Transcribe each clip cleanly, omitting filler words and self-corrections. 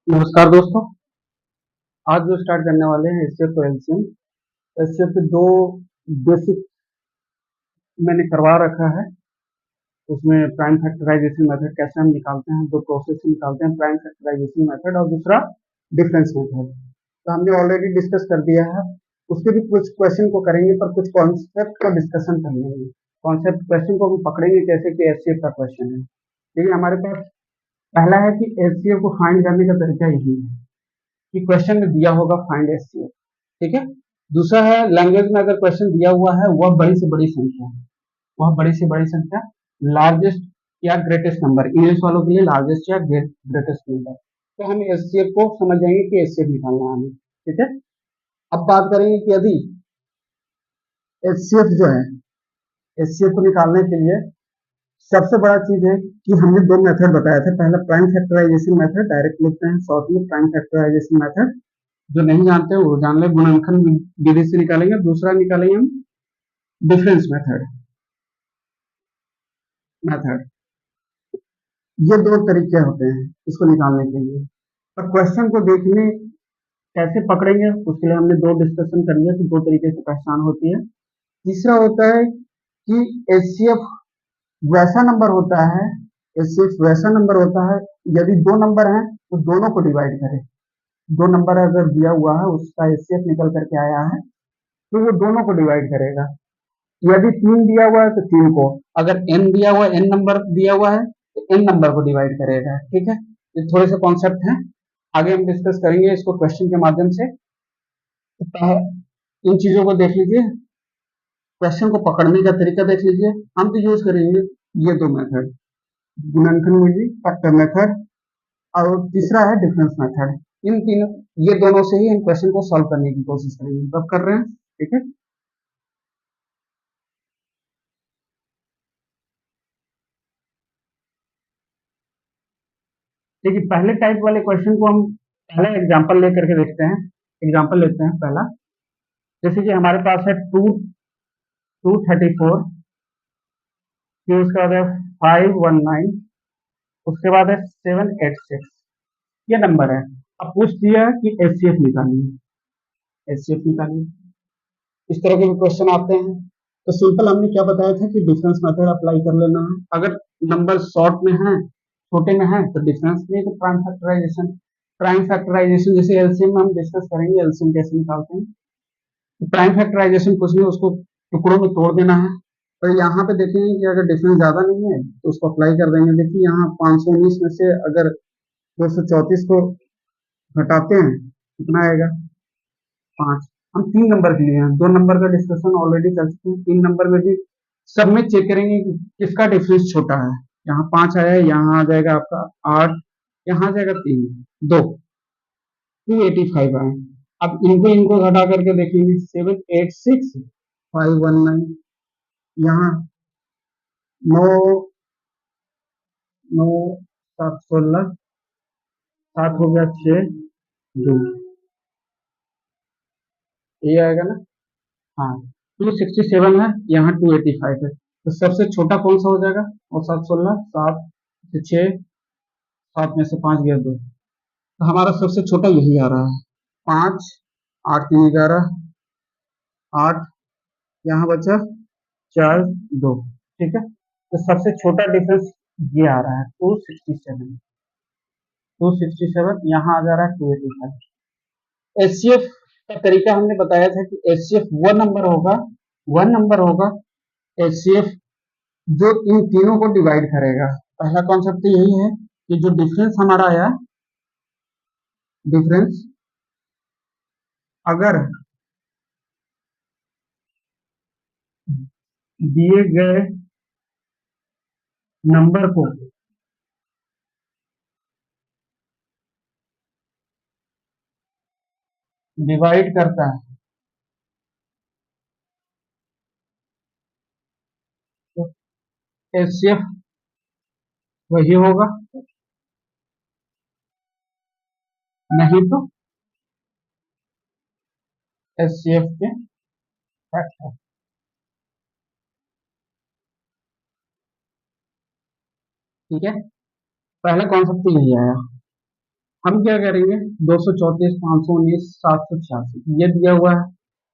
नमस्कार दोस्तों। आज जो स्टार्ट करने वाले हैं एचसीएफ तो एलसीएम। एचसीएफ के दो बेसिक मैंने करवा रखा है। उसमें प्राइम फैक्टराइजेशन मेथड कैसे हम निकालते हैं, दो प्रोसेस से निकालते हैं, प्राइम फैक्टराइजेशन मेथड और दूसरा डिफरेंस मेथड। तो हमने ऑलरेडी डिस्कस कर दिया है। उसके भी कुछ क्वेश्चन को करेंगे, पर कुछ कॉन्सेप्ट का डिस्कशन कर लेंगे। कॉन्सेप्ट क्वेश्चन को हम पकड़ेंगे कैसे कि एचसीएफ का क्वेश्चन है। देखिए हमारे पास पहला है कि एचसीएफ को फाइंड करने का तरीका यही है कि क्वेश्चन में दिया होगा फाइंड एचसीएफ। ठीक है। दूसरा है लैंग्वेज में अगर क्वेश्चन दिया हुआ है वह बड़ी से बड़ी संख्या है, वह बड़ी से बड़ी संख्या, लार्जेस्ट या ग्रेटेस्ट नंबर, इंग्लिश वालों के लिए लार्जेस्ट या ग्रेटेस्ट नंबर। तो हम एचसीएफ को समझ जाएंगे कि एचसीएफ निकालना है हमें। ठीक है। अब बात करेंगे कि यदि एचसीएफ जो है, एचसीएफ को निकालने के लिए सबसे बड़ा चीज है कि हमने दो मेथड बताया था। पहला प्राइम फैक्टराइजेशन मेथड, डायरेक्ट लिखते हैं शॉर्ट में प्राइम फैक्टराइजेशन मेथड। जो नहीं जानते वो जान ले, गुणनखंड विधि से निकालेंगे। दूसरा निकालेंगे हम डिफरेंस मेथड। मेथड ये दो तरीके होते हैं इसको निकालने के लिए। पर क्वेश्चन को देखने कैसे पकड़ेंगे उसके लिए हमने दो डिस्कशन कर लिया कि दो तरीके से पहचान होती है। तीसरा होता है कि एचसीएफ वैसा नंबर होता है, एचसीएफ वैसा नंबर होता है यदि दो नंबर हैं तो दोनों को डिवाइड करें। दो नंबर अगर दिया हुआ है उसका एचसीएफ निकल करके आया है तो वो दोनों को डिवाइड करेगा। यदि तीन दिया हुआ है तो तीन को, अगर एन दिया हुआ है, एन नंबर दिया हुआ है तो एन नंबर को डिवाइड करेगा। ठीक है। ये थोड़े से कॉन्सेप्ट हैं, आगे हम डिस्कस करेंगे इसको क्वेश्चन के माध्यम से। तो इन चीजों को देख लीजिए, क्वेश्चन को पकड़ने का तरीका देख लीजिए। हम तो यूज करेंगे ये दो मेथड, गुणनखंड विधि, फैक्टर मेथड, और तीसरा है डिफरेंस मेथड। इन तीनों, ये दोनों से ही हम क्वेश्चन को सॉल्व करने की कोशिश करेंगे। कब कर रहे हैं? ठीक है। देखिए पहले टाइप वाले क्वेश्चन को हम पहला एग्जांपल लेकर के देखते हैं। एग्जांपल लेते हैं पहला। जैसे कि हमारे पास है 234, फिर उसके बाद है 519, उसके बाद है 786। ये नंबर है। अब पूछ दिया कि एचसीएफ निकालिए, एचसीएफ निकालिए। इस तरह के भी क्वेश्चन आते हैं। तो सिंपल हमने क्या बताया था कि डिफरेंस मेथड अप्लाई कर लेना है। अगर नंबर शॉर्ट में है, छोटे में है, तो डिफरेंस नहीं तो प्राइम फैक्टराइजेशन। प्राइम फैक्टराइजेशन जैसे एलसीएम में हम डिस्कस करेंगे, एलसीएम कैसे निकालते हैं। तो प्राइम फैक्टराइजेशन कुछ नहीं, उसको टुकड़ों में तोड़ देना है। तो यहाँ पे देखेंगे कि अगर डिफरेंस ज्यादा नहीं है तो उसको अप्लाई कर देंगे। देखिए यहाँ 519 में से अगर 234 को घटाते हैं कितना आएगा? 5। हम तीन नंबर के लिए हैं, दो नंबर का डिस्कशन ऑलरेडी कर चुके हैं। तीन नंबर में भी सब में चेक करेंगे कि किसका डिफरेंस छोटा है। यहाँ 5 आया है, यहाँ आ जाएगा आपका 8, यहाँ आ जाएगा 3, 2, 285 आए। अब इनको इनको घटा करके देखेंगे, 786, 519, यहाँ 9, 9, 7, 16, 7 हो गया 6, 2, ये आएगा ना। हाँ, 267 है, यहाँ 285 है। तो सबसे छोटा कौन सा हो जाएगा? और 7, 16, 7 से 6, 7 में से 5 गया 2, तो हमारा सबसे छोटा यही आ रहा है। 5, 8, 3, 11, 8, यहाँ बचा 4, 2। ठीक है। तो सबसे छोटा डिफरेंस ये आ रहा है 267। 267 यहाँ आ जा रहा है 285। एचसीएफ का तरीका हमने बताया था कि एचसीएफ वह नंबर होगा एचसीएफ जो इन तीनों को डिवाइड करेगा। पहला कॉन्सेप्ट तो यही है कि जो डिफरेंस हमारा आया, डिफरेंस अगर दिए गए नंबर को डिवाइड करता है तो एचसीएफ वही होगा, नहीं तो एचसीएफ के फैक्टर। ठीक है। पहला कॉन्सेप्ट तो यही आया। हम क्या करेंगे, 234, 519, 786 ये दिया हुआ है,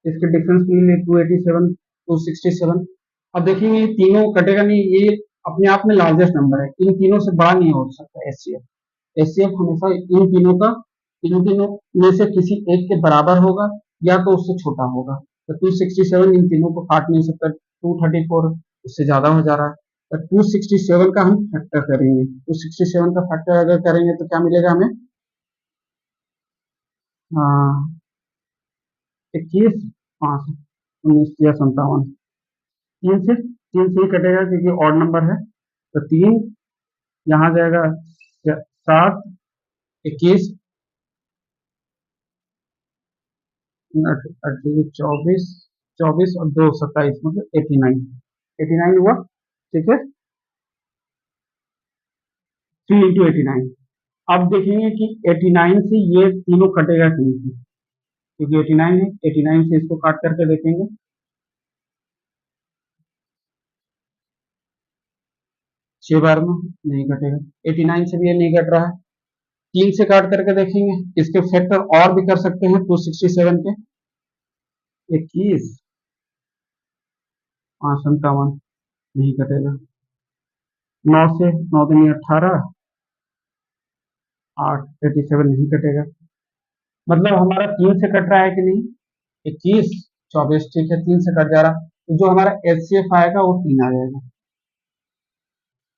इसके डिफरेंस के लिए 287, 267। अब देखेंगे ये तीनों कटेगा नहीं, ये अपने आप में लार्जेस्ट नंबर है, इन तीनों से बड़ा नहीं हो सकता एचसीएफ। एचसीएफ हमेशा इन तीनों में से किसी एक के बराबर होगा या तो उससे छोटा होगा। तो 267 इन तीनों को काट नहीं सकता, 234 उससे ज्यादा हो जा रहा है, तो 267 का हम फैक्टर करेंगे। 267 का फैक्टर अगर करेंगे तो क्या मिलेगा हमें, 21, 5, 19 या 57, तीन से ही कटेगा क्योंकि ऑड नंबर है, तो 3 यहाँ जाएगा, 7, 21, 24, 24 और 2, 27, मतलब 89, 89 हुआ, ठीक है, 3 × 89। अब देखेंगे कि 89 से ये तीनों कटेगा कि नहीं, क्योंकि 89 है, 89 से इसको काट करके देखेंगे, 6 बार में नहीं कटेगा, 89 से भी ये नहीं कट रहा है। 3 से काट करके देखेंगे, इसके फैक्टर और भी कर सकते हैं 267 के, 21, 5, 57 नहीं कटेगा, 9 से 9 दूनी 18, 8, 87 नहीं कटेगा, मतलब हमारा 3 से कट रहा है कि नहीं, 21, 24, ठीक है, 3 से कट जा रहा, तो जो हमारा एचसीएफ आएगा वो 3 आ जाएगा।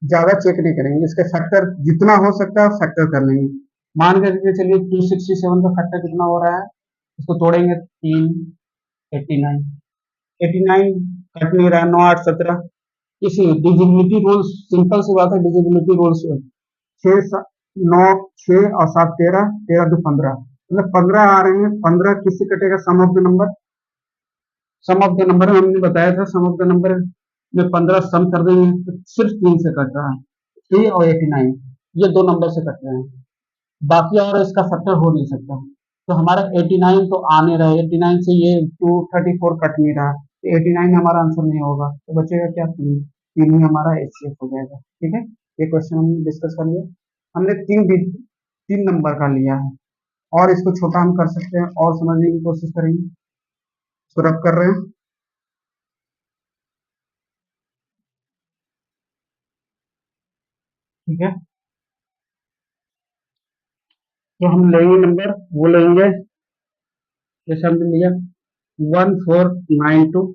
ज्यादा चेक नहीं करेंगे, इसके फैक्टर जितना हो सकता है फैक्टर कर लेंगे। मान करके चलिए 267 का फैक्टर कितना हो रहा है, इसको तोड़ेंगे 3, 89, 89 कट नहीं रहा है, 9, 8, 17, इसी डिजिबिलिटी रूल्स, सिंपल सी बात है, डिजिबिलिटी रूल्स 6, 9, 6 और 7, 13, 13 2 15, मतलब 15 आ रहे हैं, 15 किससे कटेगा, sum of the number, sum of the number हमने बताया था, सम ऑफ द नंबर में 15 सम कर देंगे तो सिर्फ 3 से कट रहा है, 3 और 89, ये दो नंबर से कट रहे हैं, बाकी और इसका फैक्टर हो नहीं सकता, तो हमारा 89 तो आने रहे, 89 से ये 234 कट नहीं रहा, तो 89 हमारा आंसर नहीं होगा, तो बचेगा क्या, 3, 3 ही हमारा एचसीएफ हो जाएगा, ठीक है। ये क्वेश्चन हमने डिस्कस कर लिया, हमने 3 नंबर का लिया है, और इसको छोटा हम कर सकते हैं और समझने की कोशिश करेंगे, इसको रब कर रहे हैं, ठीक है। तो हम लेंगे नंबर, वो लेंगे जैसे हमने लिया 1492,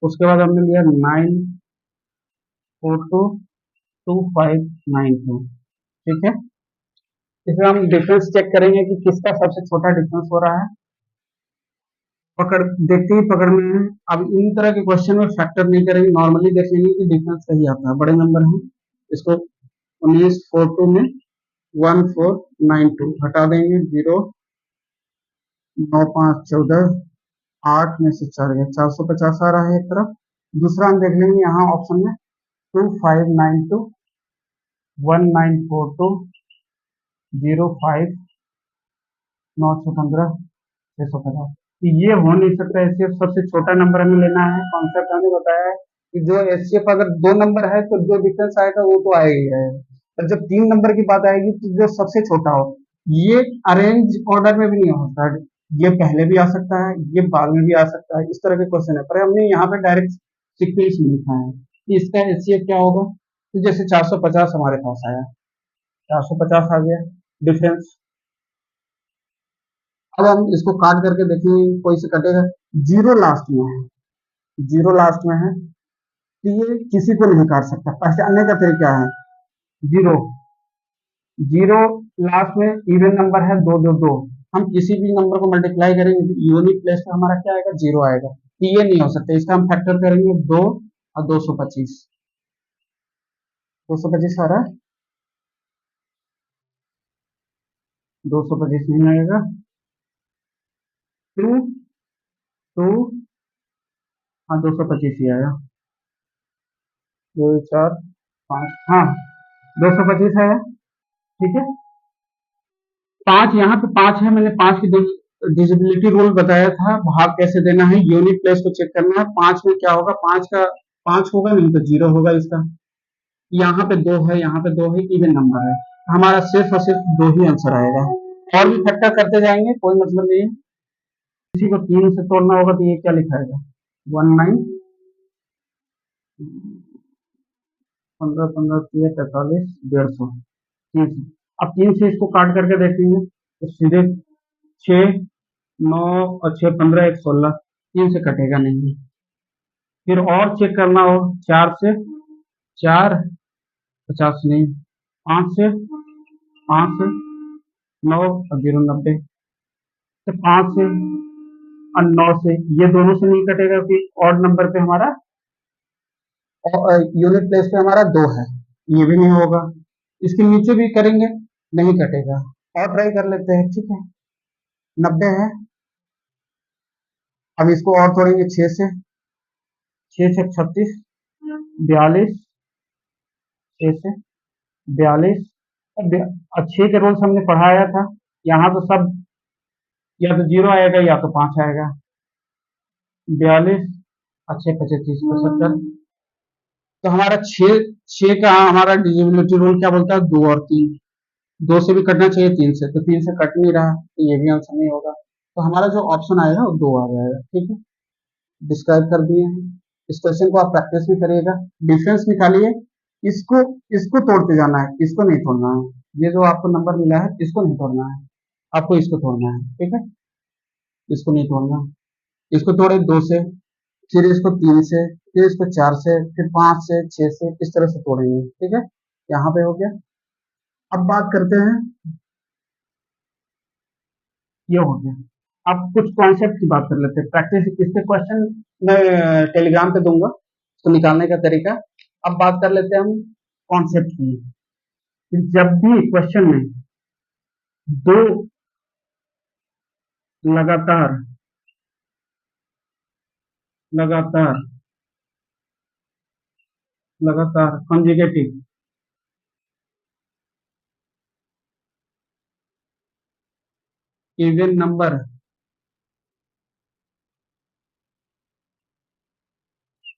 उसके बाद हमने लिया 9422592, ठीक है। इसमें हम डिफरेंस चेक करेंगे कि किसका सबसे छोटा डिफरेंस हो रहा है, पकड़ देखते ही पकड़ में है। अब इन तरह के क्वेश्चन में फैक्टर नहीं करेंगे, नॉर्मली देख लेंगे कि डिफरेंस सही आता है, बड़े नंबर है, इसको 1942 में 1492 हटा देंगे, 0, 9, 5, 14, 8 में से 4 गया, 450 आ रहा है एक तरफ। दूसरा हम देख लेंगे यहाँ ऑप्शन में 2592, 1942, 05, 915, 650, ये हो नहीं सकता, एचसीएफ सबसे छोटा नंबर हमें लेना है। कॉन्सेप्ट हमें बताया है कि जो एचसीएफ अगर 2 नंबर है तो जो डिफरेंस आएगा वो तो आएगा ही आएगा, पर जब 3 नंबर की बात आएगी तो जो सबसे छोटा हो, ये अरेंज ऑर्डर में भी नहीं हो सकता, ये पहले भी आ सकता है, ये बाद में भी आ सकता है, इस तरह के क्वेश्चन है, पर हमने यहाँ पे डायरेक्ट सीक्वेंस में लिखा है कि इसका एचसीएफ क्या होगा, तो जैसे 450 हमारे पास आया, 450 आ गया डिफरेंस। अब हम इसको काट करके देखेंगे, कोई से कटेगा, 0 लास्ट में है, 0 लास्ट में है, तो ये किसी को नहीं काट सकता, पहचानने का तरीका है, 0, 0 लास्ट में इवन नंबर है, 2, 2, 2, हम किसी भी नंबर को मल्टीप्लाई करेंगे तो यूनिट प्लेस में हमारा क्या आएगा, 0 आएगा, तो ये नहीं हो सकता, इसका हम फैक्टर करेंगे 2 और 225, 225 आ रहा है, 225 नहीं आएगा, 2, 2, हाँ 225 ही आया, 2, 4, 5, हाँ 225 है, ठीक है। 5 यहाँ पे 5 है, मैंने 5 की डिजिबिलिटी रूल बताया था, भाग कैसे देना है, यूनिट प्लेस को चेक करना है, 5 में क्या होगा, 5 होगा नहीं तो 0 होगा इसका, यहाँ पे 2 है, यहाँ पे 2 है, इवन नंबर है, हमारा सिर्फ और सिर्फ 2 ही आंसर आएगा। और भी फैक्टर करते जाएंगे, कोई मतलब नहीं है। किसी को 3 से तोड़ना होगा तो ये क्या लिखाएगा, 19, 15 15 3 43 150, 3 से। अब 3 से इसको काट करके देखेंगे तो सीधे 6 9 और 6 15 1 16, 3 से कटेगा नहीं। फिर और चेक करना हो, 4 से 4 50 नहीं, 5 से 9 और 0 90, तो 5 से और 9 से ये दोनों से नहीं कटेगा क्योंकि ऑड नंबर पे हमारा यूनिट प्लेस पे हमारा 2 है, ये भी नहीं होगा। इसके नीचे भी करेंगे, नहीं कटेगा। और ट्राई कर लेते हैं, ठीक है। 90 है, अब इसको और तोड़ेंगे 6 से, 6 से 36, 42, 6 से 42, और 6 के रोल्स हमने पढ़ाया था। यहाँ तो सब या तो 0 आएगा या तो 5 आएगा। 42 अच्छे 25 75, तो हमारा 6 का हमारा डिजिबिलिटी रूल क्या बोलता है, 2 और 3, 2 से भी कटना चाहिए 3 से, तो 3 से कट नहीं रहा, तो ये भी आंसर नहीं होगा। तो हमारा जो ऑप्शन आएगा वो 2 आ जाएगा, ठीक है। डिस्क्राइब कर दिए हैं। इस क्वेश्चन को आप प्रैक्टिस भी करिएगा, डिफरेंस निकालिए, इसको इसको तोड़ते जाना है, इसको नहीं तोड़ना है। ये जो आपको नंबर मिला है इसको नहीं तोड़ना है, आपको इसको तोड़ना है, ठीक है। इसको नहीं तोड़ना, इसको तोड़े 2 से, फिर इसको 3 से, फिर इसको 4 से, फिर 5 से, 6 से, इस तरह से तोड़ेंगे, ठीक है। यहाँ पे हो गया। अब बात करते हैं, ये हो गया। अब कुछ कॉन्सेप्ट की बात कर लेते हैं, प्रैक्टिस इसके क्वेश्चन मैं टेलीग्राम पे दूंगा, इसको निकालने का तरीका। अब बात कर लेते हैं हम कॉन्सेप्ट की। जब भी क्वेश्चन में दो लगातार लगातार लगातार कंजुगेटिव इवन नंबर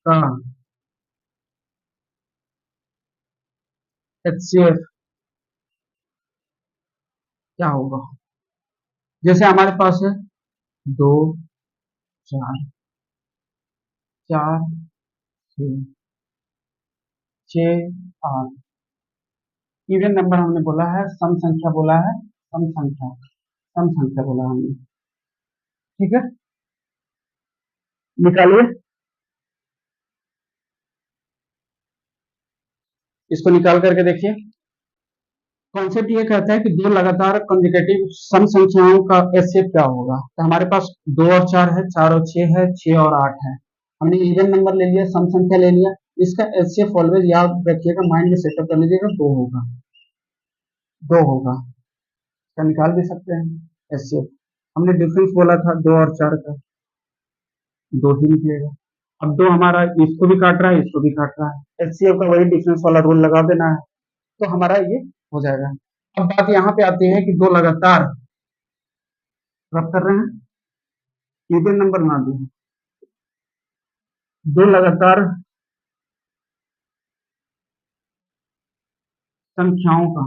का एचसीएफ क्या होगा। जैसे हमारे पास है 2 4 4 6 6 8, इवन नंबर हमने बोला है, सम संख्या बोला है, सम संख्या बोला हमने, ठीक है। निकालिए, इसको निकाल करके देखिए। कॉन्सेप्ट ये कहता है कि दो लगातार कंसेक्यूटिव सम संख्याओं का एचसीएफ क्या होगा। तो हमारे पास 2 और 4 है, 4 और 6 है, 6 और 8 है। हमने इवन नंबर ले लिया, सम संख्या ले लिया, इसका एचसीएफ ऑलवेज याद रखिएगा, माइंड में सेटअप कर लीजिएगा, 2 होगा, 2 होगा। इसका निकाल भी सकते हैं एचसीएफ। हमने डिफरेंस बोला था 2 और 4 का, 2 ही निकलेगा। अब 2 हमारा इसको भी काट रहा है, इसको भी काट रहा है, एचसीएफ का वही डिफरेंस वाला रूल लगा देना है, तो हमारा ये हो जाएगा। अब बात यहाँ पे आती है कि दो लगातार रब कर रहे हैं, इवन नंबर ना दे, दो लगातार संख्याओं का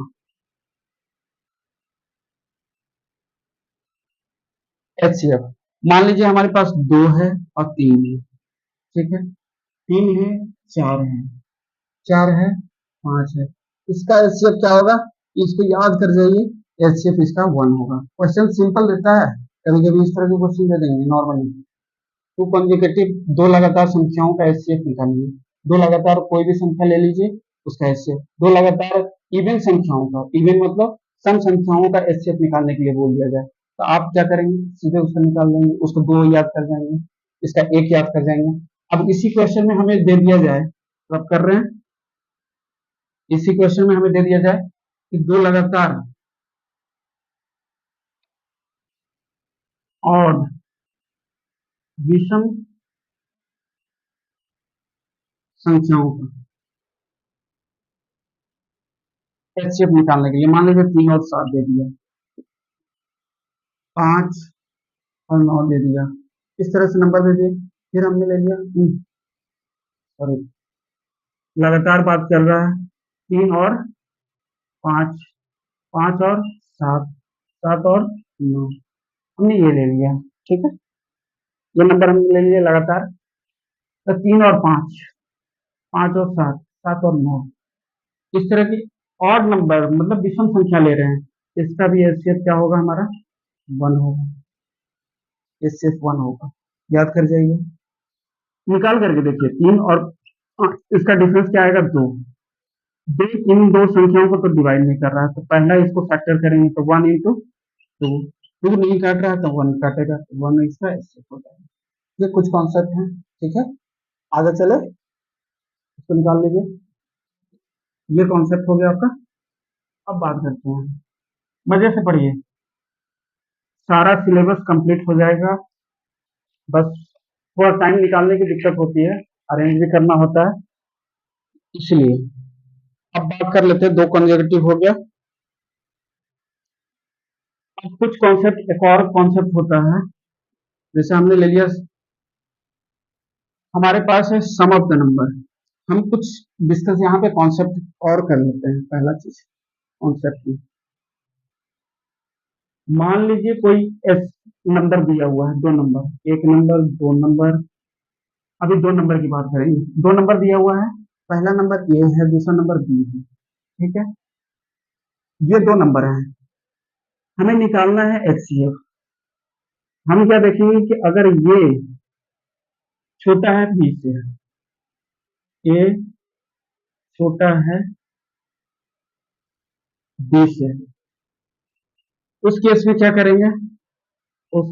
एचसीएफ। मान लीजिए हमारे पास 2 है और 3 है, ठीक है। 3 है, 4 है, 4 है, 5 है, इसका एचसीएफ क्या होगा, इसको याद कर जाइए, एचसीएफ इसका 1 होगा। क्वेश्चन सिंपल रहता है, कभी कभी इस तरह के क्वेश्चन दे देंगे नॉर्मली। टू कंसेक्यूटिव, दो लगातार संख्याओं का एचसीएफ निकालिए, दो लगातार कोई भी संख्या ले लीजिए, उसका एचसीएफ। दो लगातार इवन संख्याओं का, इवन मतलब सम संख्याओं का एचसीएफ निकालने के लिए बोल दिया जाए, तो आप क्या करेंगे, सीधे उसको निकाल लेंगे, उसको 2 याद कर जाएंगे, इसका 1 याद कर जाएंगे। अब इसी क्वेश्चन में हमें दे दिया जाए, तो अब कर रहे हैं, इसी क्वेश्चन में हमें दे दिया जाए कि दो लगातार और विषम संख्याओं का एचसीएफ निकालने के लिए, मान लीजिए 3 और 7 दे दिया, 5 और 9 दे दिया, इस तरह से नंबर दे दिए। फिर हमने ले लिया, सॉरी, लगातार बात चल रहा है, 3 और 5, 5 और 7, 7 और 9, हमने ये ले लिया। ठीक है, ये नंबर हमने ले लिए लगातार। तो 3 और 5, 5 और 7, 7 और 9, इस तरह की ऑड नंबर मतलब विषम संख्या ले रहे हैं, इसका भी एचसीएफ क्या होगा हमारा, 1 होगा। एचसीएफ 1 होगा, याद कर जाइए, निकाल करके देखिए। 3 और इसका डिफरेंस क्या आएगा, 2। दो इन दो संख्याओं को तो डिवाइड नहीं कर रहा है, तो पहला इसको फैक्टर करेंगे तो 1 इंटू 2, 2 नहीं काट रहा है तो 1 काटेगा, तो 1 इसका एचसीएफ हो जाएगा। ये कुछ कॉन्सेप्ट है। ठीक है, आगे चले, इसको निकाल लीजिए। ये कॉन्सेप्ट हो गया आपका। अब बात करते हैं, मजे से पढ़िए, सारा सिलेबस कंप्लीट हो जाएगा। बस थोड़ा टाइम निकालने की दिक्कत होती है, अरेंज भी करना होता है, इसलिए। अब बात कर लेते हैं, 2 कंसेक्यूटिव हो गया। अब कुछ कॉन्सेप्ट, एक और कॉन्सेप्ट होता है, जैसे हमने ले लिया, हमारे पास है सम ऑफ द नंबर। हम कुछ डिस्कस यहाँ पे कॉन्सेप्ट और कर लेते हैं। पहला चीज कॉन्सेप्ट में, मान लीजिए कोई एस नंबर दिया हुआ है, 2 नंबर, 1 नंबर, 2 नंबर। अभी 2 नंबर की बात करेंगे। 2 नंबर दिया हुआ है, पहला नंबर ए है, दूसरा नंबर बी है। ठीक है, ये 2 नंबर हैं, हमें निकालना है एचसीएफ। हम क्या देखेंगे कि अगर ये छोटा है बी से, ए छोटा है बी से, उस केस में क्या करेंगे, उस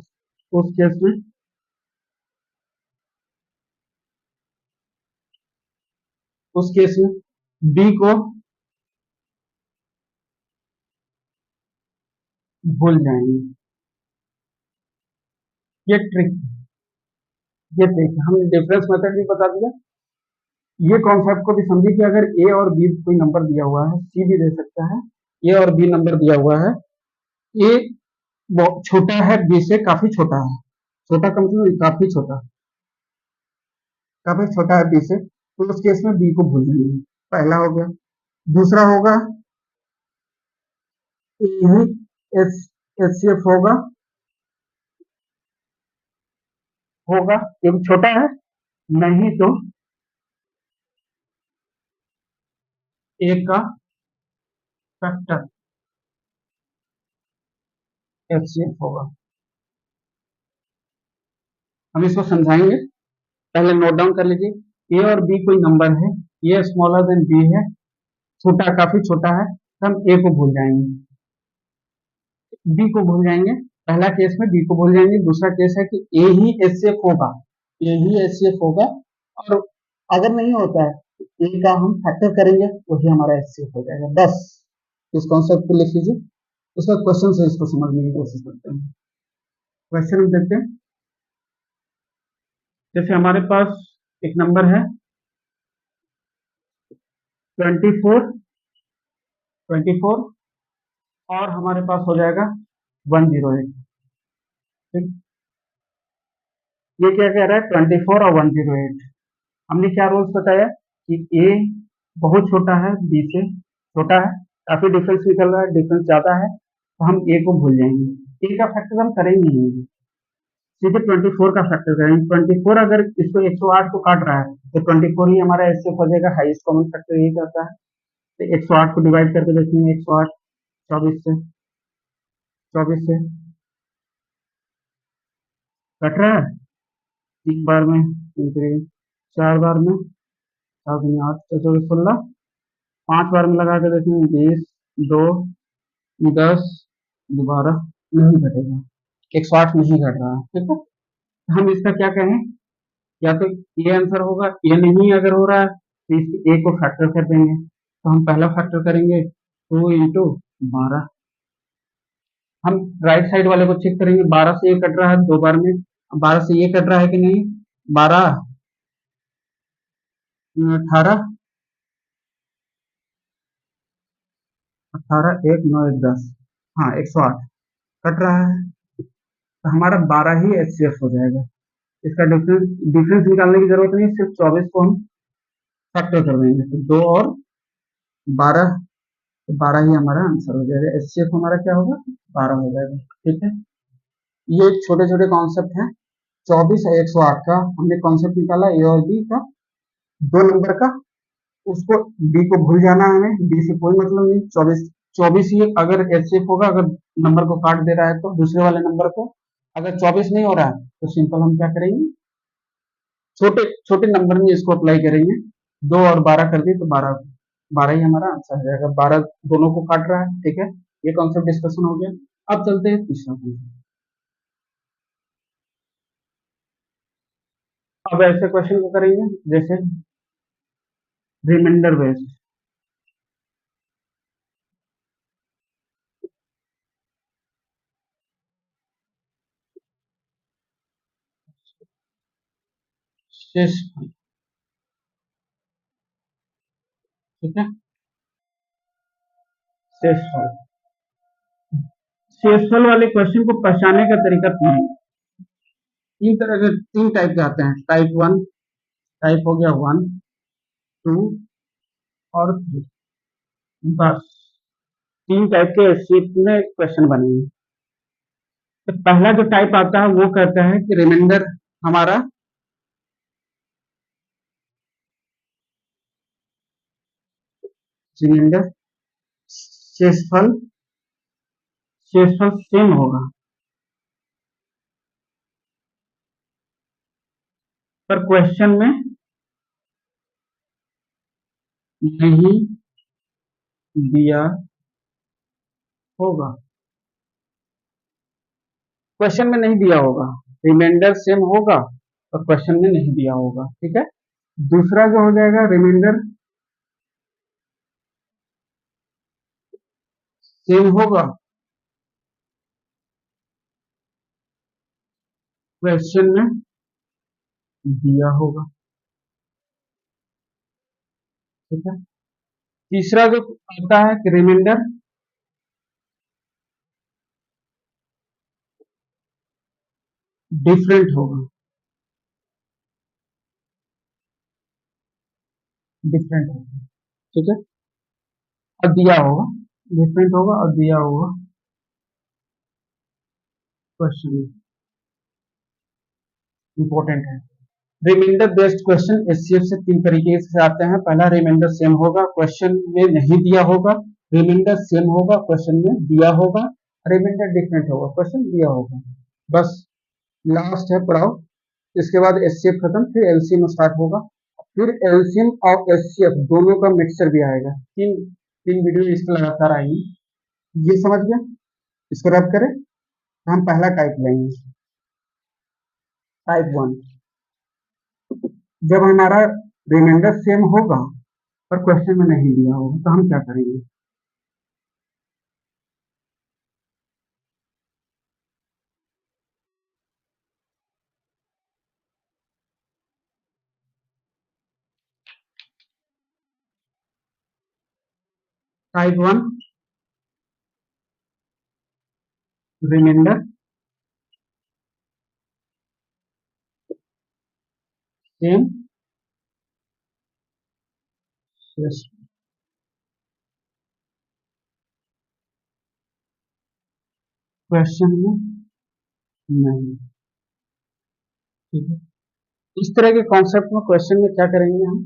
उस केस में बी को भूल जाएंगे। ये ट्रिक, ये ट्रिक हमने डिफरेंस मेथड भी बता दिया। ये कॉन्सेप्ट को भी समझिए कि अगर ए और बी कोई नंबर दिया हुआ है, सी भी दे सकता है, ए और बी नंबर दिया हुआ है, ए छोटा है बी से, काफी छोटा है, छोटा कम से कम काफी छोटा, काफी छोटा है बी से, तो उस केस में बी को भूल जाएंगे। पहला हो गया। दूसरा होगा एच सी एफ होगा, होगा क्योंकि छोटा है, नहीं तो ए का फैक्टर एच सी एफ होगा। हम इसको समझाएंगे, पहले नोट डाउन कर लीजिए। ए और बी कोई नंबर है, ए स्मॉलर देन बी है, छोटा, काफी छोटा है, तो हम ए को भूल जाएंगे, बी को भूल जाएंगे। पहला केस में बी को भूल जाएंगे। दूसरा केस है कि ए ही एचसीएफ होगा, ए ही एचसीएफ होगा, और अगर नहीं होता है तो ए का हम फैक्टर करेंगे, वही हमारा एचसीएफ हो जाएगा। बस इस कॉन्सेप्ट को लिख लीजिए, उसका क्वेश्चन से इसको समझने की कोशिश करते हैं। क्वेश्चन हम देखते हैं, जैसे हमारे पास एक नंबर है 24, 24, और हमारे पास हो जाएगा 108। ठीक, ये क्या कह रहा है, 24 और 108। हमने क्या रूल्स बताया कि ए बहुत छोटा है बी से, छोटा है, काफी डिफरेंस निकल रहा है, डिफरेंस ज्यादा है, तो हम ए को भूल जाएंगे। ए का फैक्टर हम करेंगे नहीं, सीधे 24 का फैक्टर करेंगे। 24 अगर इसको 108 को काट रहा है तो 24 ही हमारा एचसीएफ हो जाएगा, हाईएस्ट कॉमन फैक्टर यही करता है। तो 108 को डिवाइड करके देखेंगे, 108 24 से, 24 से कट रहा है, 3 बार में, 4 बार में, 8 24 16, 5 बार में लगा के देखेंगे, 20 2 10 दोबारा, नहीं घटेगा, 108 नहीं घट रहा है। ठीक है, हम इसका क्या कहें, या तो ये आंसर होगा, ये नहीं अगर हो रहा है तो इस ए को फैक्टर कर देंगे। तो हम पहला फैक्टर करेंगे 2 इंटू 12, हम राइट साइड वाले को चेक करेंगे, 12 से ये कट रहा है 2 बार में, 12 से ये कट रहा है कि नहीं, 12 18, 18 1 9 1 10, हाँ 108 कट रहा है, तो हमारा 12 ही एचसीएफ हो जाएगा। इसका डिफरेंस डिफरेंस निकालने की जरूरत नहीं, सिर्फ 24 को हम फैक्टर कर देंगे, तो 2 और 12, तो 12 ही हमारा आंसर हो जाएगा। एचसीएफ हमारा क्या होगा, 12 हो जाएगा। ठीक है, ये छोटे छोटे कॉन्सेप्ट हैं। 24 और 108 का हमने कॉन्सेप्ट निकाला, ए और बी का, 2 नंबर का। उसको बी को भूल जाना है, हमें बी से कोई मतलब नहीं। 24 ही अगर एचसीएफ होगा, अगर नंबर को काट दे रहा है तो दूसरे वाले नंबर को। अगर 24 नहीं हो रहा है तो सिंपल हम क्या करेंगे, छोटे छोटे नंबर में इसको अप्लाई करेंगे। 2 और 12 कर दिए तो 12 12 ही हमारा आंसर है, अगर 12 दोनों को काट रहा है। ठीक है, ये कॉन्सेप्ट डिस्कशन हो गया। अब चलते हैं तीसरा कॉन्सेप्ट। अब ऐसे क्वेश्चन को करेंगे जैसे रिमाइंडर बेस्ड। शेषफल। ठीक है, शेषफल। शेषफल वाले क्वेश्चन को पहचानने का तरीका तीन तरह के, 3 टाइप के आते हैं। टाइप 1, टाइप हो गया 1, 2 और 3। बस 3 टाइप के शीट में क्वेश्चन बनेंगे। तो पहला जो टाइप आता है वो कहता है कि रिमाइंडर हमारा रिमाइंडर शेषफल शेषफल सेम होगा, पर क्वेश्चन में नहीं दिया होगा। क्वेश्चन में नहीं दिया होगा, रिमाइंडर सेम होगा और क्वेश्चन में नहीं दिया होगा। ठीक है, दूसरा जो हो जाएगा रिमाइंडर सेम होगा, क्वेश्चन में दिया होगा। ठीक है, तीसरा जो आता है कि रिमाइंडर डिफरेंट होगा, डिफरेंट होगा। ठीक है, और दिया होगा, डिफरेंट होगा और दिया होगा क्वेश्चन में। इंपॉर्टेंट है। रिमाइंडर बेस्ड क्वेश्चन एचसीएफ से 3 तरीके से आते हैं। पहला, रिमाइंडर सेम होगा, क्वेश्चन में नहीं दिया होगा। रिमाइंडर सेम होगा, क्वेश्चन में दिया होगा। रिमाइंडर डिफरेंट होगा, क्वेश्चन दिया होगा। बस लास्ट है पड़ाव। इसके बाद एचसीएफ खत्म, फिर एलसीएम स्टार्ट होगा। फिर एलसीएम और एचसीएफ दोनों का मिक्सचर भी आएगा। तीन तीन वीडियो इसके लगातार आएंगी। ये समझ गए, इसको रब करें तो हम पहला टाइप लेंगे, टाइप 1। जब हमारा रिमाइंडर सेम होगा पर क्वेश्चन में नहीं दिया होगा तो हम क्या करेंगे, टाइप 1 रिमाइंडर सेम, क्वेश्चन में नहीं। ठीक है, इस तरह के कॉन्सेप्ट में क्वेश्चन में क्या करेंगे हम,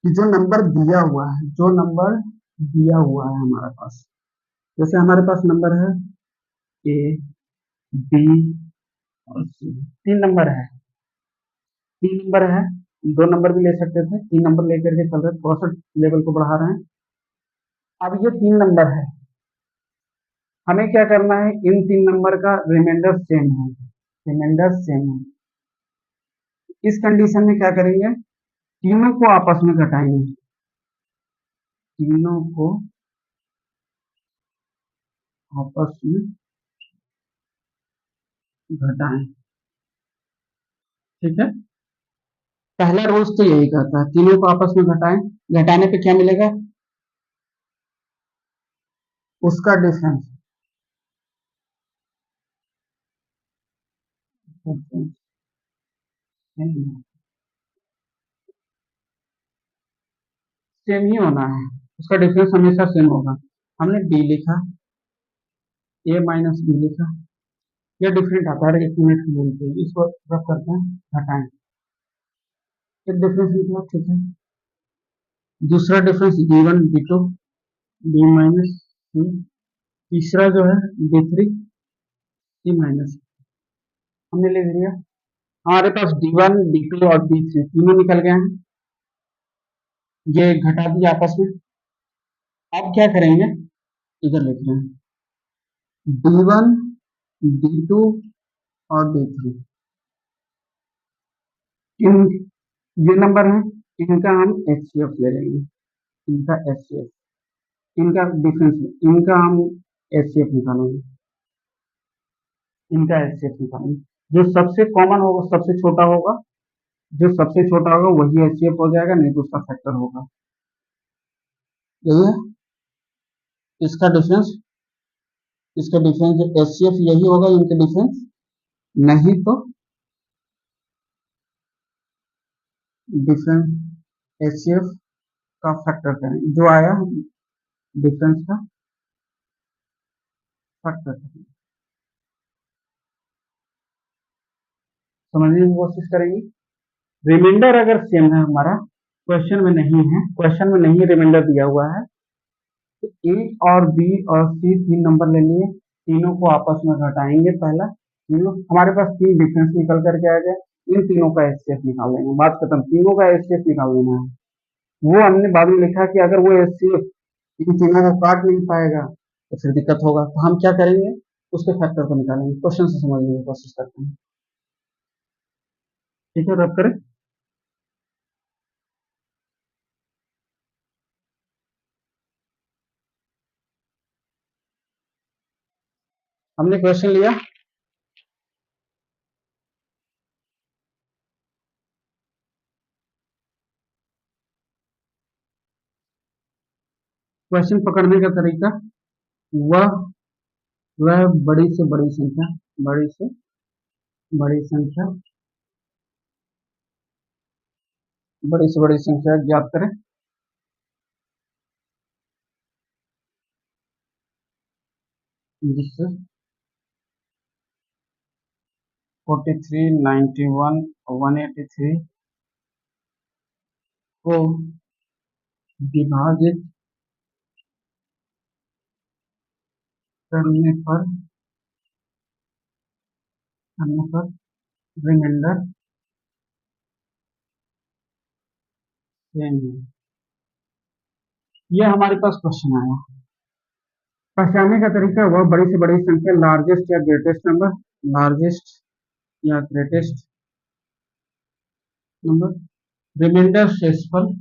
कि जो नंबर दिया हुआ है, जो नंबर दिया हुआ है हमारे पास, जैसे हमारे पास नंबर है ए, बी और सी। 3 नंबर है, 3 नंबर है। 2 नंबर भी ले सकते थे, 3 नंबर लेकर के चल रहे, थोड़ा सा लेवल को बढ़ा रहे हैं। अब ये 3 नंबर है, हमें क्या करना है, इन 3 नंबर का रिमाइंडर सेम है, रिमाइंडर सेम है। इस कंडीशन में क्या करेंगे, तीनों को आपस में घटाएंगे, तीनों को आपस में घटाएं। ठीक है, पहला रूल्स तो यही कहता है, तीनों को आपस में घटाएं। घटाने पे क्या मिलेगा, उसका डिफरेंस, सेम ही होना है, उसका डिफरेंस हमेशा सेम होगा। हमने डी लिखा, ए माइनस बी लिखा, यह डिफरेंट आता है 1 मिनट की दूरी पे, इसको रख करते हैं, हटाएं, एक डिफरेंस निकला, ठीक है। दूसरा difference D one D two D minus C, तीसरा जो है डी थ्री डी माइनस, हमने लिख दिया। हमारे पास डी वन डी टू और डी थ्री तीनों निकल गए हैं, ये घटा दिया आपस में। अब क्या करेंगे, इधर लिख रहे हैं डी वन डी टू और डी थ्री, इन ये नंबर है, इनका हम एचसीएफ ले लेंगे, इनका एचसीएफ, इनका डिफरेंस, इनका हम एचसीएफ निकालेंगे, इनका एचसीएफ निकालेंगे। जो सबसे कॉमन होगा, सबसे छोटा होगा, जो सबसे छोटा होगा वही एचसीएफ हो जाएगा, नहीं तो उसका फैक्टर होगा। यही है इसका डिफरेंस, इसका डिफरेंस एचसीएफ यही होगा, इनका डिफरेंस, नहीं तो डिफरेंस एचसीएफ का फैक्टर करें, जो आया डिफरेंस का फैक्टर करें, समझने की कोशिश करेंगे। रिमाइंडर अगर सेम है हमारा, क्वेश्चन में नहीं है, क्वेश्चन में नहीं रिमाइंडर दिया हुआ है, तो ए और बी और सी तीन नंबर ले लिए, तीनों को आपस में घटाएंगे, पहला तीनों, हमारे पास तीन डिफरेंस निकल करके आ गए, इन तीनों का एचसीएफ निकाल लेंगे, बात खत्म, तीनों का एचसीएफ निकाल लेना है। वो हमने बाद में लिखा कि अगर वो एचसीएफ इन तीनों को काट नहीं पाएगा तो फिर दिक्कत होगा, तो हम क्या करेंगे, उसके फैक्टर को निकालेंगे, क्वेश्चन से समझने की कोशिश करते हैं, ठीक है, रब करें। हमने क्वेश्चन लिया, क्वेश्चन पकड़ने का तरीका, वह वह बड़ी से बड़ी संख्या, बड़ी से बड़ी संख्या, बड़ी से बड़ी संख्या ज्ञात करें, जिससे 43, 91, 183 को विभाजित करने पर रिमाइंडर सेम है। यह हमारे पास क्वेश्चन आया। पहचानने का तरीका, वह बड़ी से बड़ी संख्या, लार्जेस्ट या ग्रेटेस्ट नंबर, लार्जेस्ट या ग्रेटेस्ट नंबर, रिमाइंडर शेषफल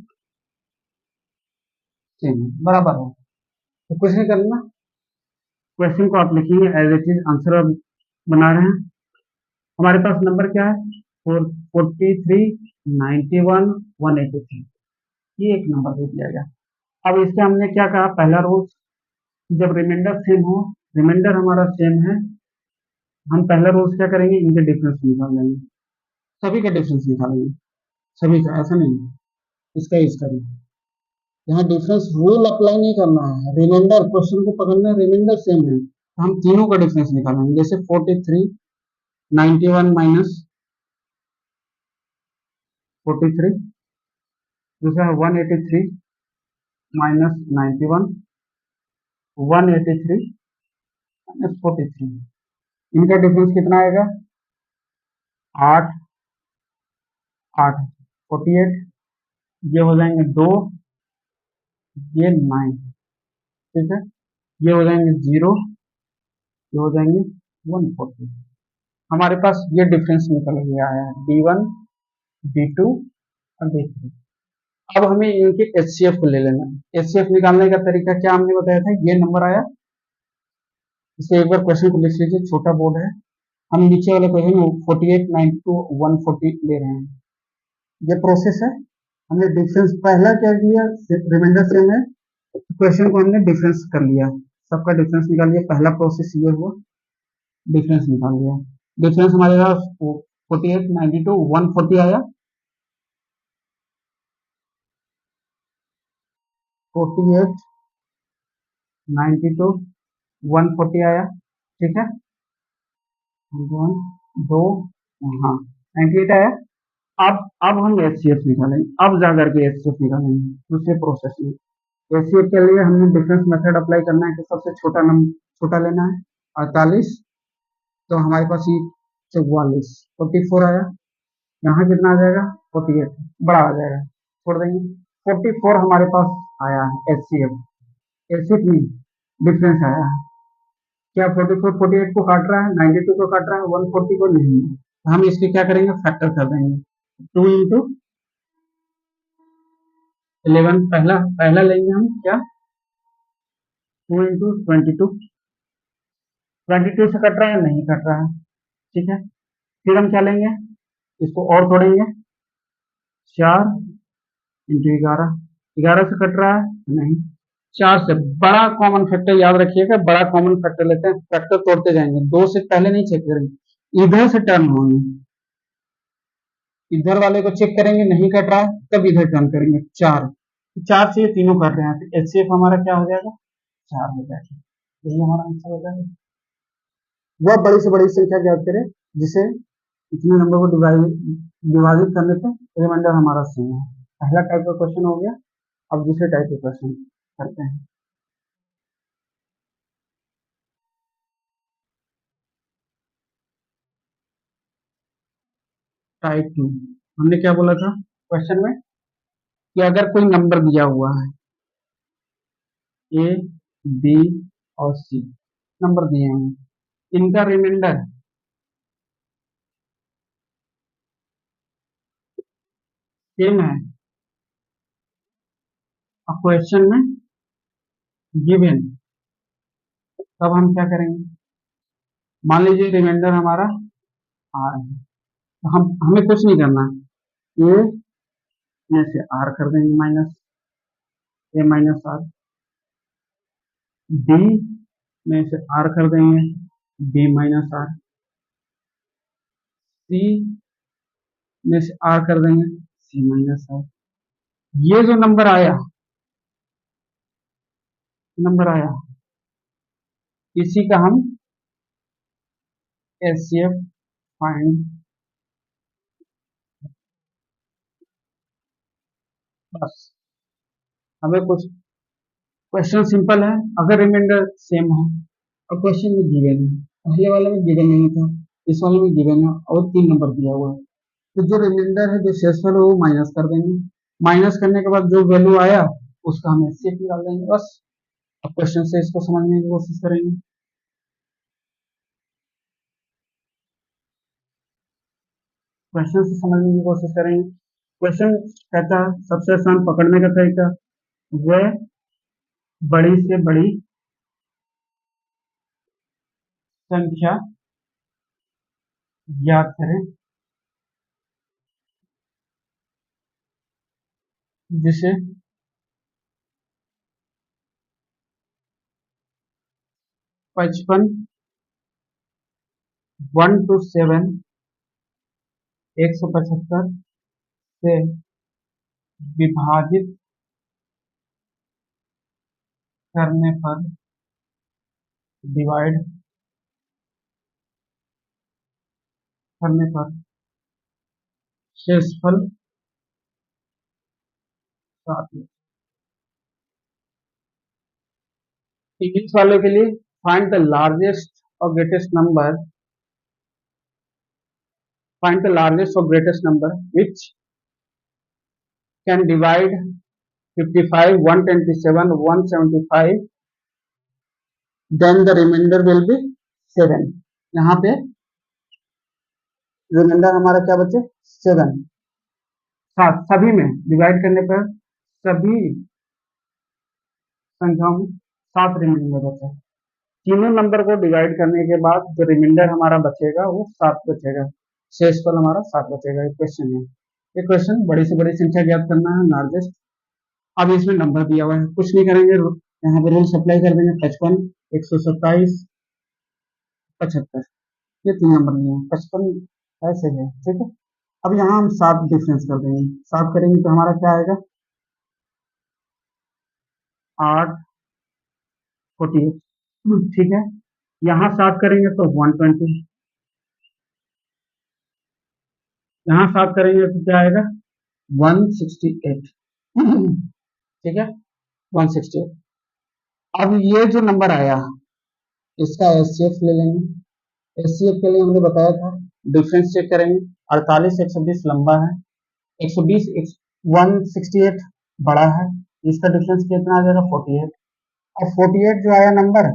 सेम है, बराबर है, तो कुछ नहीं करना, क्वेश्चन को आप लिखेंगे एज इट इज, आंसर आप बना रहे हैं। हमारे पास नंबर क्या है, 43, 91, 183, ये एक नंबर दे दिया गया। अब इसके हमने क्या कहा, पहला रूल, जब रिमाइंडर सेम हो, रिमाइंडर हमारा सेम है, हम पहला रोज क्या करेंगे, इनके डिफरेंस निकाल लेंगे, सभी का डिफरेंस निकालेंगे, सभी का, ऐसा नहीं है, इसका इसका नहीं, यहाँ डिफरेंस रूल अप्लाई नहीं करना है, रिमाइंडर क्वेश्चन को पकड़ना है, रिमाइंडर सेम है, तो हम तीनों का डिफरेंस निकालेंगे, जैसे 43, 91 माइनस 43, दूसरा है 183 माइनस 91, 183 माइनस 43, इनका डिफरेंस कितना आएगा, 8, 8, 48, ये हो जाएंगे 2, ये 9, ठीक है, ये हो जाएंगे 0, ये हो जाएंगे 140, हमारे पास ये डिफरेंस निकल के आया है, D1 D2 और D3। अब हमें इनके एचसीएफ को ले लेना है, एचसीएफ निकालने का तरीका क्या हमने बताया था, ये नंबर आया, इसे एक बार क्वेश्चन को लिख लीजिए, छोटा बोर्ड है, हम नीचे वाले क्वेश्चन में 48, 92, 140 ले रहे हैं, ये प्रोसेस है। हमने डिफरेंस पहला क्या किया, रिमाइंडर सेम है, क्वेश्चन को हमने डिफरेंस कर लिया, सबका डिफरेंस निकाल लिया, पहला प्रोसेस ये हुआ, डिफरेंस निकाल लिया, डिफरेंस हमारे पास 48, 92, 140 आया, 48, 92, 140 आया, ठीक है, वन दो, हाँ 98 आया। अब हम एचसीएफ निकालेंगे, अब जा करके एचसीएफ निकालेंगे दूसरे प्रोसेस में। एचसीएफ के लिए हमने डिफरेंस मेथड अप्लाई करना है कि सबसे छोटा नंबर छोटा लेना है 48, तो हमारे पास ये 44 44 आया। यहाँ कितना आ जाएगा 48, बड़ा आ जाएगा, छोड़ देंगे। 44 हमारे पास आया है एचसीएफ, एचसीएफ नहीं डिफरेंस आया है। क्या 44 48 को काट रहा है, 92 को काट रहा है, 140 को नहीं। हम इसके क्या करेंगे, फैक्टर कर देंगे। 2 इंटू 11, पहला पहला लेंगे हम क्या, 2 इंटू 22, 22 से कट रहा है, नहीं कट रहा है, ठीक है। फिर हम क्या लेंगे, इसको और तोड़ेंगे, 4 इंटू 11, 11 से कट रहा है, नहीं। 4 से बड़ा कॉमन फैक्टर याद रखिएगा, बड़ा कॉमन फैक्टर लेते हैं, फैक्टर तोड़ते जाएंगे, 2 से पहले नहीं चेक करेंगे, इधर से टर्न होंगे, इधर वाले को चेक करेंगे, नहीं कट रहा है तब इधर टर्न करेंगे। 4, 4 से ये तीनों कर रहे हैं, तो एचसीएफ हमारा क्या हो जाएगा, 4 हो जाएगा, यही हमारा आंसर हो जाएगा। वह बड़ी से बड़ी संख्या ज्ञात करें जिसे इतने नंबर को विभाजित करने पे रिमाइंडर हमारा सेम है। पहला टाइप का क्वेश्चन हो गया। अब दूसरे टाइप के क्वेश्चन करते हैं। टाइप 2, हमने क्या बोला था क्वेश्चन में कि अगर कोई नंबर दिया हुआ है ए बी और सी, नंबर दिए हैं, इनका रिमाइंडर सेम है, अब क्वेश्चन में गिवन, तब हम क्या करेंगे, मान लीजिए रिमाइंडर हमारा आर है, तो हम हमें कुछ नहीं करना, ए में से आर कर देंगे minus, A minus R, B में से आर कर देंगे, बी माइनस आर, सी में से आर कर देंगे, सी माइनस आर। ये जो नंबर आया इसी का हम एचसीएफ फाइंड, बस हमें कुछ, क्वेश्चन सिंपल है, अगर रिमाइंडर सेम है और क्वेश्चन में गिवन है, पहले वाले में गिवन नहीं था, इस वाले में गिवन है और 3 नंबर दिया हुआ है, तो जो रिमाइंडर है जो शेषफल है वो माइनस कर देंगे, माइनस करने के बाद जो वैल्यू आया उसका हम एचसीएफ निकाल देंगे, बस। अब क्वेश्चन से इसको समझने की कोशिश करेंगे। क्वेश्चन से समझने की कोशिश करेंगे। क्वेश्चन कहता है सबसे आसान पकड़ने का तरीका, वह बड़ी से बड़ी संख्या ज्ञात करें जिसे 55 1 to 7 175 से विभाजित करने पर डिवाइड करने पर शेषफल 7। इंग्लिश वालों के लिए फाइंड द लार्जेस्ट और greatest number, find the largest or greatest number which can divide 55 127 175, then the remainder will be 7। यहाँ पे रिमाइंडर हमारा क्या बचे, 7, 7 सभी में डिवाइड करने पर सभी संख्याओं में 7 रिमाइंडर बचा, तीनों नंबर को डिवाइड करने के बाद जो रिमाइंडर हमारा बचेगा वो 7 बचेगा, शेषफल हमारा 7 बचेगा। ये क्वेश्चन है, ये क्वेश्चन बड़ी से बड़ी संख्या ज्ञात करना है, लार्जेस्ट। अब इसमें नंबर दिया हुआ है, कुछ नहीं करेंगे, यहाँ पे रूल अप्लाई कर देंगे, 55 127 75, ये 3 नंबर दिए हैं, 55 ऐसे है, ठीक है। अब यहाँ हम 7 डिफरेंस कर देंगे, 7 करेंगे तो हमारा क्या आएगा, 8 48, ठीक है। यहाँ 7 करेंगे तो 120, यहाँ 7 करेंगे तो क्या आएगा 168। ठीक है 168। अब ये जो नंबर आया इसका एचसीएफ ले लेंगे। एचसीएफ के लिए हमने बताया था डिफरेंस चेक करेंगे। 48 120 लंबा है, 120 168 बड़ा है, इसका डिफरेंस कितना आ जाएगा 48। और 48 जो आया नंबर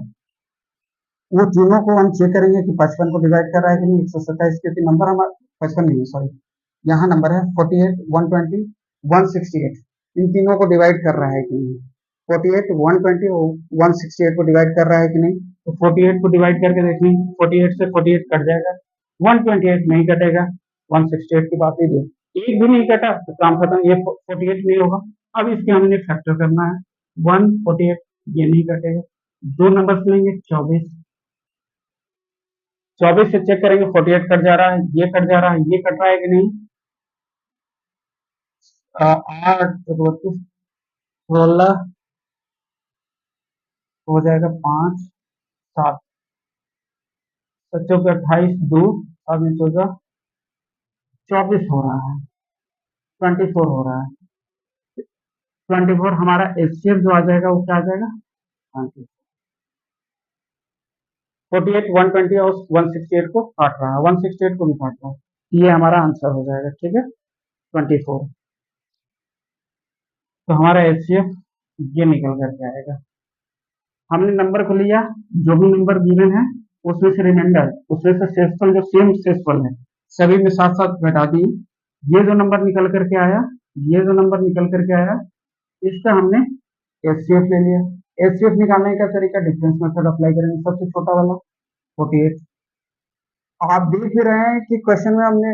वो तीनों को हम चेक करेंगे कि 55 को डिवाइड कर रहा है कि नहीं। 127 क्योंकि नंबर हमारा 55 नहीं है, सॉरी यहाँ नंबर है 48 120 168, इन तीनों को डिवाइड कर रहा है कि नहीं। 48 120 और 168 को डिवाइड कर रहा है कि नहीं। तो 48 को डिवाइड करके देखें, 48 से 48 कट जाएगा, 128 नहीं कटेगा, 168 की बात ही दे, एक भी नहीं कटा तो काम खत्म, ये 48 नहीं होगा। अब इसके हमने फैक्टर करना है, 148 ये नहीं कटेगा, दो नंबर लेंगे 24, 24 से चेक करेंगे 48 कट जा रहा है, ये कट जा रहा है, ये कट रहा है कि नहीं। 8 32 16 हो जाएगा 5 7 बच्चों के 28 2 अब 14 24 हो रहा है, 24 हो रहा है। 24 हमारा एचसीएफ जो आ जाएगा वो क्या आ जाएगा 20। 48 120 और 168 को काट रहा है, 168 को भी काट रहा है, ये हमारा आंसर हो जाएगा। ठीक है 24। तो हमारा एचसीएफ ये निकल करके आएगा। हमने नंबर को लिया, जो भी नंबर गिवन है उसमें से रिमाइंडर, उसमें से शेषफल जो सेम शेषफल है सभी में साथ साथ घटा दिए। ये जो नंबर निकल करके आया, ये जो नंबर निकल करके आया इसका हमने एचसीएफ ले लिया। एचसीएफ निकालने का तरीका डिफरेंस मेथड अप्लाई करेंगे, सबसे छोटा वाला 48। आप देख ही रहे हैं कि क्वेश्चन में हमने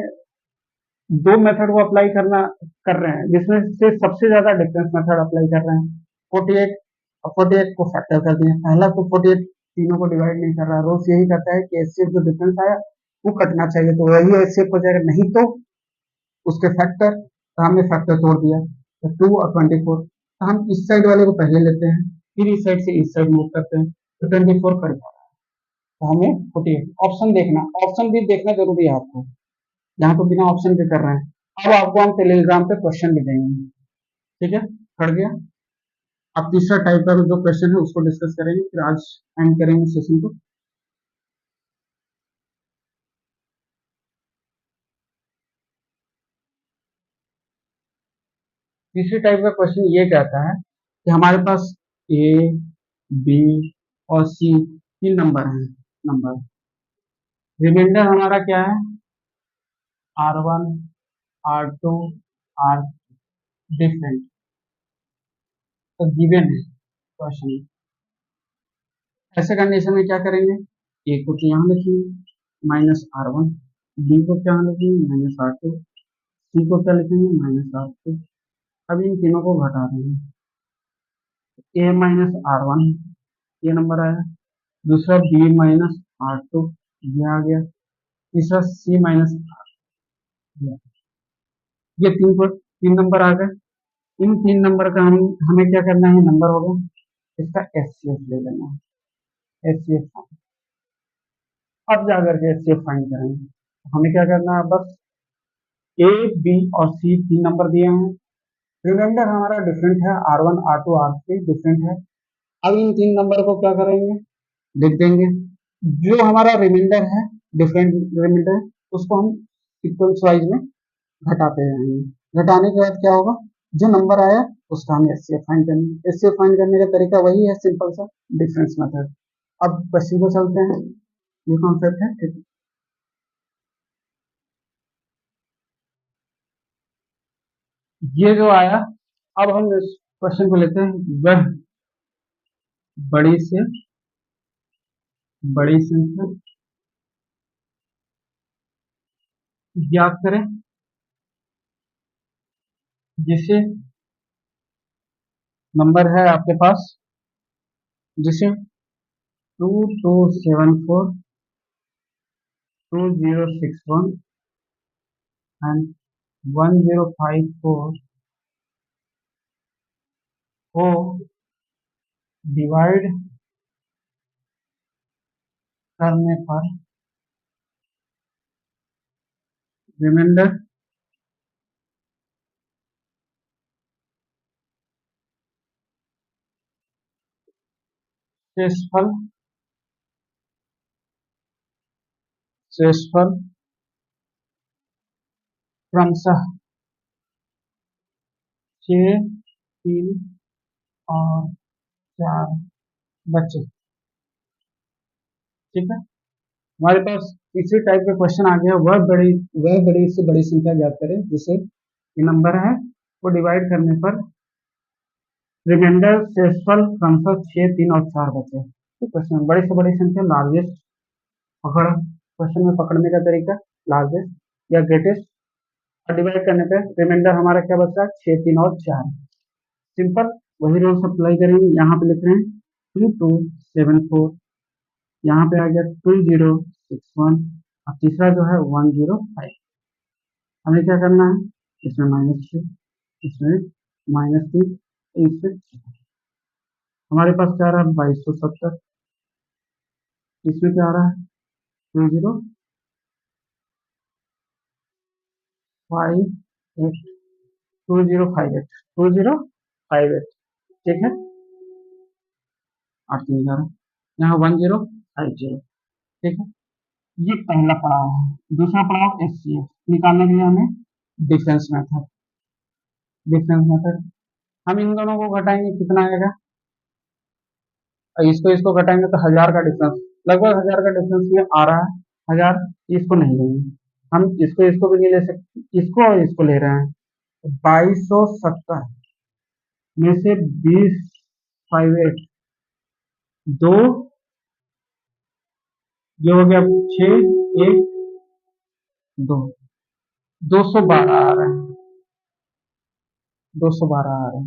दो मेथड को अप्लाई करना कर रहे हैं, जिसमें से सबसे ज्यादा डिफरेंस मेथड अप्लाई कर रहे हैं। 48 और 48 को फैक्टर कर दिए, पहला तो 48 तीनों को डिवाइड नहीं कर रहा, रोज यही करता है कि एचसीएफ जो डिफरेंस आया वो कटना चाहिए, तो वही एचसीएफ हो जाएगा, नहीं तो उसके फैक्टर, तो हमने फैक्टर तोड़ दिया, तो 2 और 24। तो हम इस साइड वाले को पहले लेते हैं, फिर इस साइड से इस साइड मूव करते हैं, तो 24 कट जाएगा। तो हमें 48 ऑप्शन देखना, ऑप्शन भी देखना जरूरी है आपको, यहाँ तो बिना ऑप्शन के कर रहे हैं। अब आपको हम टेलीग्राम पे क्वेश्चन भी देंगे। ठीक है खड़ गया। अब तीसरा टाइप का जो क्वेश्चन है उसको डिस्कस करेंगे, फिर आज एंड करेंगे सेशन को। तीसरे टाइप का क्वेश्चन ये कहता है कि हमारे पास ए बी और सी तीन नंबर हैं, नंबर रिमाइंडर हमारा क्या है R1 R2 R डिफरेंट, तो गिवन है क्वेश्चन। ऐसे कंडीशन में क्या करेंगे, ए को तो यहाँ लिखेंगे -R1, बी को क्या लिखेंगे -R2, सी को क्या लिखेंगे -R3। अब इन तीनों को घटा देंगे, A-R1 ये नंबर आया, दूसरा B-R2 ये आ गया, तीसरा C-R ये तीन नंबर आ गए। इन तीन नंबर का हमें क्या करना है, नंबर हो गया, इसका एचसीएफ ले लेना है, एचसीएफ। अब जाकर के एचसीएफ फाइंड करेंगे, हमें क्या करना है, बस ए बी और सी तीन नंबर दिए हैं, रिमाइंडर हमारा डिफरेंट है, R1 R2 R3 डिफरेंट है। अब इन तीन नंबर को क्या करेंगे, लिख देंगे, जो हमारा रिमाइंडर है डिफरेंट रिमाइंडर उसको हम सीक्वेंस वाइज में घटाते जाएंगे। घटाने के बाद क्या होगा, जो नंबर आया उसका हम एचसीएफ फाइंड करेंगे। एचसीएफ फाइंड करने का तरीका वही है, सिंपल सा डिफरेंस मेथड। अब क्वेश्चन को चलते हैं, ये कॉन्सेप्ट है ठीक। ये जो आया, अब हम इस क्वेश्चन को लेते हैं, वह बड़ी से बड़ी संख्या ज्ञात करें जिसे नंबर है आपके पास, जिसे 2274 2061 एंड 1054 को डिवाइड करने पर रिमाइंडर शेषफल शेषफल क्रमशः 6, 3 और 4 बचे। ठीक है, हमारे पास तीसरी टाइप का क्वेश्चन आ गया, वह बड़ी से बड़ी संख्या ज्ञात करें जिसे ये नंबर है वो डिवाइड करने पर रिमाइंडर शेषफल क्रमशः 6, 3 और 4 बचे। तो क्वेश्चन बड़ी से बड़ी संख्या लार्जेस्ट पकड़, क्वेश्चन में पकड़ने का तरीका लार्जेस्ट या ग्रेटेस्ट, और डिवाइड करने पे रिमाइंडर हमारा क्या बच रहा है 6, 3 और 4। सिंपल वही रूल्स अप्लाई करेंगे। यहाँ पे लिख रहे हैं 2274, यहाँ पे आ गया 2061 और तीसरा जो है 105। हमें क्या करना है, इसमें -6, इसमें -3, इसमें हमारे पास क्या आ रहा है 2270, इसमें क्या आ रहा है 2058 2058 2058। ठीक है, 8 3 11, यहाँ 1050। ठीक है, ये पहला पड़ाव है। दूसरा पड़ाव एचसीएफ निकालने के लिए हमें डिफरेंस मेथड हम इन दोनों को घटाएंगे, कितना आएगा, इसको इसको घटाएंगे तो 1000 का डिफरेंस, लगभग 1000 का डिफरेंस ये आ रहा है। 1000 इसको नहीं लेंगे, हम इसको इसको भी नहीं ले सकते, इसको और इसको ले रहे हैं। 2270 में से 2058 दो, ये हो गया 6 1 2, 212 आ रहा है, 212 आ रहा है।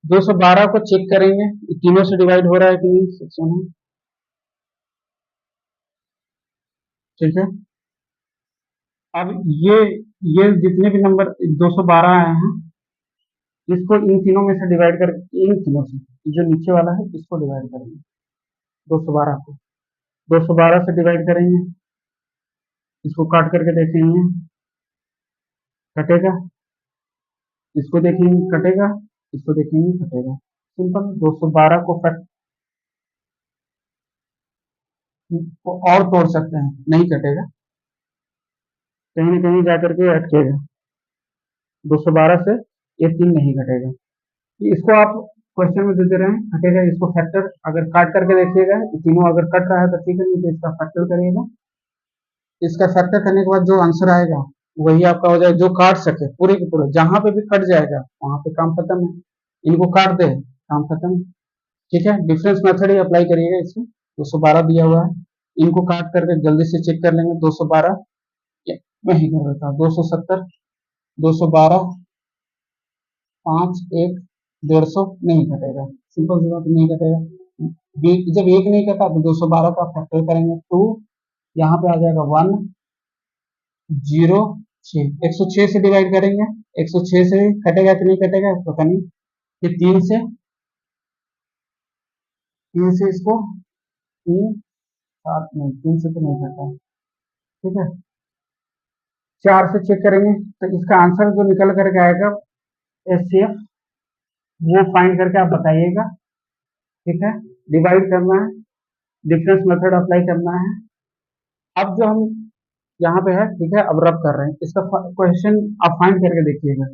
212 को चेक करेंगे तीनों से डिवाइड हो रहा है कि नहीं, सेक्शन है। ठीक है, अब ये जितने भी नंबर 212 आए हैं, इसको इन तीनों में से डिवाइड कर, इन तीनों से जो नीचे वाला है इसको डिवाइड करेंगे। 212 को 212 से डिवाइड करेंगे, इसको काट करके देखेंगे कटेगा, इसको देखेंगे कटेगा, इसको देखेंगे कटेगा। सिंपल 212 को और तोड़ सकते हैं, नहीं कटेगा, कहीं ना कहीं जाकर के अटकेगा। 212 से ये 3 नहीं घटेगा, इसको आप क्वेश्चन में देते रहे हटेगा, इसको फैक्टर अगर काट करके देखिएगा, तीनों अगर कट रहा है तो ठीक है, नहीं तो इसका फैक्टर करिएगा। इसका फैक्टर करने के बाद जो आंसर आएगा वही आपका हो जाएगा, जो काट सके पूरे के पूरे, जहां पे भी कट जाएगा वहां पे काम खत्म है, इनको काट दे काम खत्म। ठीक है, डिफरेंस मेथड ही अप्लाई करिएगा इसमें। 212 दिया हुआ है, इनको काट करके जल्दी से चेक कर लेंगे। 212 मैं ही कर देता हूँ, 270 212 5 1 150 नहीं घटेगा, सिंपल सी बात, नहीं घटेगा। जब एक नहीं कटा तो 212 का फैक्टर करेंगे 2, यहाँ पे आ जाएगा 106, 106 से डिवाइड करेंगे, 106 से कटेगा कि नहीं कटेगा पता नहीं, फिर 3 से इसको 3 7 नहीं, 3 से तो नहीं कटा। ठीक है, 4 से चेक करेंगे तो इसका आंसर जो निकल करके आएगा एचसीएफ, वो फाइंड करके आप बताइएगा। ठीक है, डिवाइड करना है, डिफरेंस मेथड अप्लाई करना है। अब जो हम यहाँ पे है, ठीक है, अब रब कर रहे हैं इसका क्वेश्चन, आप फाइंड करके देखिएगा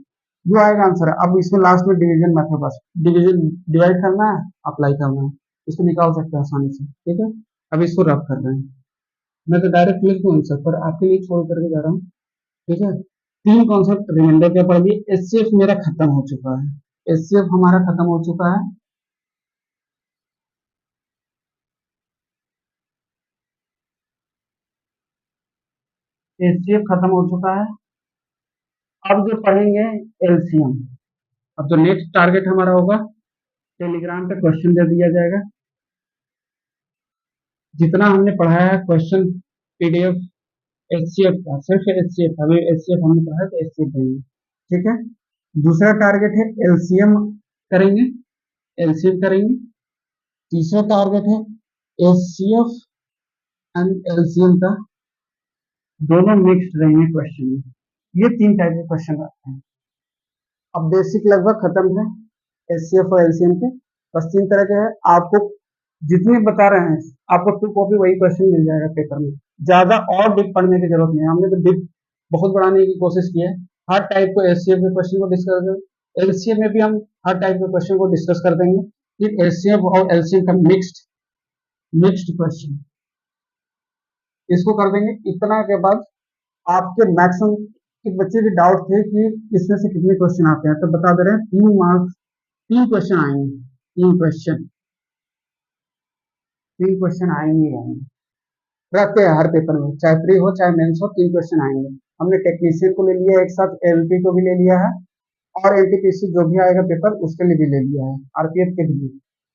जो आएगा आंसर है। अब इसमें लास्ट में डिवीजन मेथड, बस डिवीजन डिवाइड करना है, अप्लाई करना है, इसको निकाल सकते हैं आसानी से। ठीक है, अब इसको रब कर रहे हैं, मैं तो डायरेक्ट लिख दूँ आंसर पर आपके लिए छोड़ करके जा रहा हूँ। ठीक है, 3 कॉन्सेप्ट रिमाइंडर के पढ़ लिए। एचसीएफ मेरा खत्म हो चुका है, एचसीएफ हमारा खत्म हो चुका है। एचसीएफ खत्म हो चुका है। अब जो पढ़ेंगे एलसीएम। अब जो नेक्स्ट टारगेट हमारा होगा, टेलीग्राम पे क्वेश्चन दे दिया जाएगा, जितना हमने पढ़ाया है क्वेश्चन पीडीएफ एचसीएफ का, सिर्फ एचसीएफ, अभी एचसीएफ हमने पढ़ा है तो एचसीएफ देंगे। ठीक है, दूसरा टारगेट है एलसीएम करेंगे, एलसीएम करेंगे। तीसरा टारगेट है एचसीएफ एंड एलसीएम का दोनों मिक्स्ड रहेंगे क्वेश्चन में। ये 3 टाइप के क्वेश्चन आते हैं। अब बेसिक लगभग खत्म है एचसीएफ और एलसीएम के, बस 3 तरह के हैं। आपको जितने बता रहे हैं आपको 2 कॉपी वही क्वेश्चन मिल जाएगा पेपर में, ज्यादा और डीप पढ़ने की जरूरत नहीं है। हमने तो डीप बहुत बढ़ाने की कोशिश की है। हर टाइप को एचसीएफ के क्वेश्चन को डिस्कस करेंगे, एलसीएम में भी हम हर टाइप के क्वेश्चन को डिस्कस कर देंगे। फिर एचसीएफ और एलसीएम का मिक्स्ड क्वेश्चन इसको कर देंगे। इतना के बाद आपके मैक्सिमम एक बच्चे की डाउट थे कि इसमें से कितने क्वेश्चन आते हैं, तो बता दे रहे हैं 3 मार्क्स 3 क्वेश्चन आएंगे। 3 क्वेश्चन आएंगे रहते हैं हर पेपर में, चाहे प्री हो चाहे मेंस हो, 3 क्वेश्चन आएंगे। हमने टेक्नीशियन को ले लिया एक साथ, एलपी को भी ले लिया है, और एनटीपीसी जो भी आएगा पेपर उसके लिए भी ले लिया है, आरपीएफ के लिए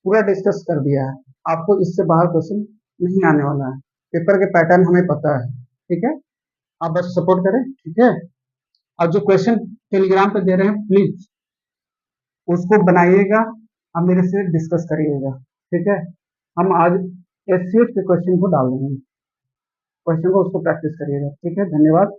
पूरा डिस्कस कर दिया है। आपको इससे बाहर क्वेश्चन नहीं आने वाला है, पेपर के पैटर्न हमें पता है। ठीक है, आप बस सपोर्ट करें। ठीक है, और जो क्वेश्चन टेलीग्राम पे दे रहे हैं प्लीज उसको बनाइएगा, आप मेरे से डिस्कस करिएगा। ठीक है, हम आज एचसीएफ के क्वेश्चन को डाल देंगे, क्वेश्चन को उसको प्रैक्टिस करिएगा। ठीक है, धन्यवाद।